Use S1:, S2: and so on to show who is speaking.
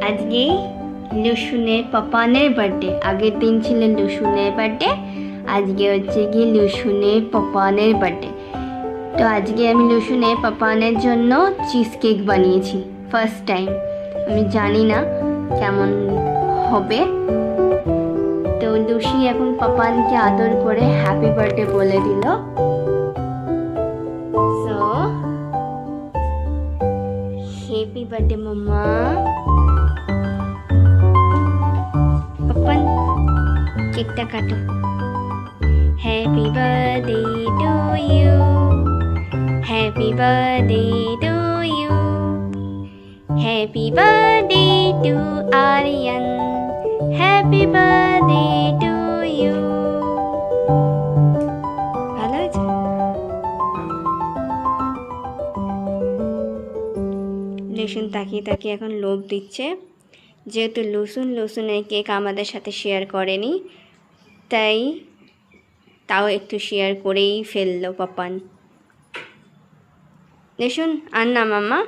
S1: আজকে লুসুনের পাপানের বার্থডে। আগের দিন ছিল লুসুনের বার্থডে, আজকে হচ্ছে কি লুসুনের পাপানের বার্থডে। তো আজকে আমি লুসুনের পাপানের জন্য চিজ কেক বানিয়েছি ফার্স্ট টাইম। আমি জানি না কেমন হবে। তো লুসি এখন পাপানকে আদর করে হ্যাপি বার্থডে বলে দিল। So happy birthday mamma. Papan কেকটা কাটো। Happy birthday to you, happy birthday to you, happy birthday to Aryan, happy birthday to you. ভালো হয়েছে? লুসুন তাকিয়ে তাকিয়ে এখন লোভ দিচ্ছে, যেহেতু লুসুনের কেক আমাদের সাথে শেয়ার করেনি, তাও একটু শেয়ার করেই ফেললো পাপান। লুসুন আর না মাম্মা।